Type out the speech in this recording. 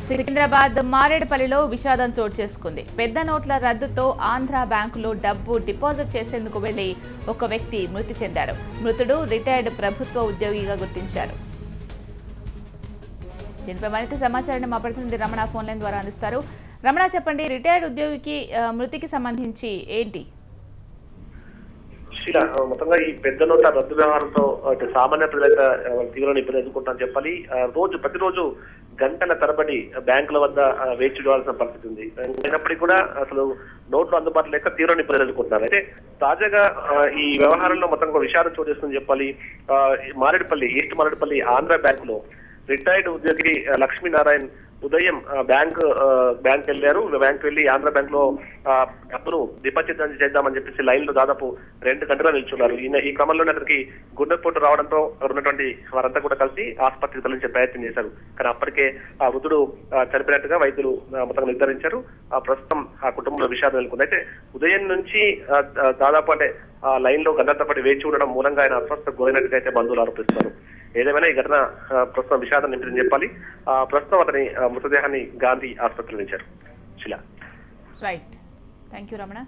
సికింద్రాబాద్ మారేడుపల్లిలో విషాదం చోటు చేసుకుంది. పెద్ద నోట్ల రద్దుతో ఆంధ్ర బ్యాంకులో డబ్బు డిపాజిట్ చేసేందుకు వెళ్లి ఒక వ్యక్తి మృతి చెందాడు. మృతుడు రిటైర్డ్ ప్రభుత్వ ఉద్యోగిగా గుర్తించారు. దీనిపై మరింత సమాచారాన్ని మా ప్రతినిధి రమణ ఫోన్ లైన్ ద్వారా అందిస్తారు. రమణ, చెప్పండి, రిటైర్డ్ ఉద్యోగికి మృతికి సంబంధించి ఏంటి? మొత్తంగా ఈ పెద్ద నోట్ల రద్దు వ్యవహారంతో సామాన్య ప్రజలైతే తీవ్ర ఇబ్బంది ఎదుర్కొంటారని చెప్పాలి. ప్రతిరోజు గంటల తరబడి బ్యాంకుల వద్ద వేచి చూడాల్సిన పరిస్థితి ఉంది. అయినప్పటికీ కూడా అసలు నోట్లు అందుబాటులో లేక తీవ్ర ఇబ్బంది ఎదుర్కొంటున్నారు. అయితే తాజాగా ఈ వ్యవహారంలో మొత్తంగా విషాదం చోటు చేస్తుందని చెప్పాలి. మారేడుపల్లి, ఈస్ట్ మారేడుపల్లి ఆంధ్ర బ్యాంకులో రిటైర్డ్ ఉద్యోగి లక్ష్మీనారాయణ ఉదయం బ్యాంక్ వెళ్లారు. బ్యాంక్ వెళ్లి ఆంధ్ర బ్యాంక్ లో డబ్బును డిపాజిట్ చేద్దామని చెప్పేసి లైన్ లో దాదాపు 2 గంటలు నిల్చున్నారు. ఈ క్రమంలోనే అతనికి గుండెపోటు రావడంతో ఉన్నటువంటి వారంతా కూడా కలిసి ఆసుపత్రికి తరలించే ప్రయత్నం చేశారు. కానీ అప్పటికే ఆ వృద్ధుడు చనిపోయినట్టుగా వైద్యులు మొత్తం నిర్ధారించారు. ప్రస్తుతం ఆ కుటుంబంలో విషాదం నెలకొంది. అయితే ఉదయం నుంచి దాదాపు అంటే లైన్ లో గంటల పాటు వేచి ఉండడం మూలంగా ఆయన అస్వస్థకు గురైనట్టుగా అయితే బంధువులు ఆరోపిస్తున్నారు. ఏదేమైనా ఈ ఘటన ప్రస్తుతం విషాదం నింపిందని చెప్పాలి. ప్రస్తుతం అతని మృతదేహాన్ని గాంధీ ఆసుపత్రిలో ఉంచారు. శిలా. Right, thank you Ramana.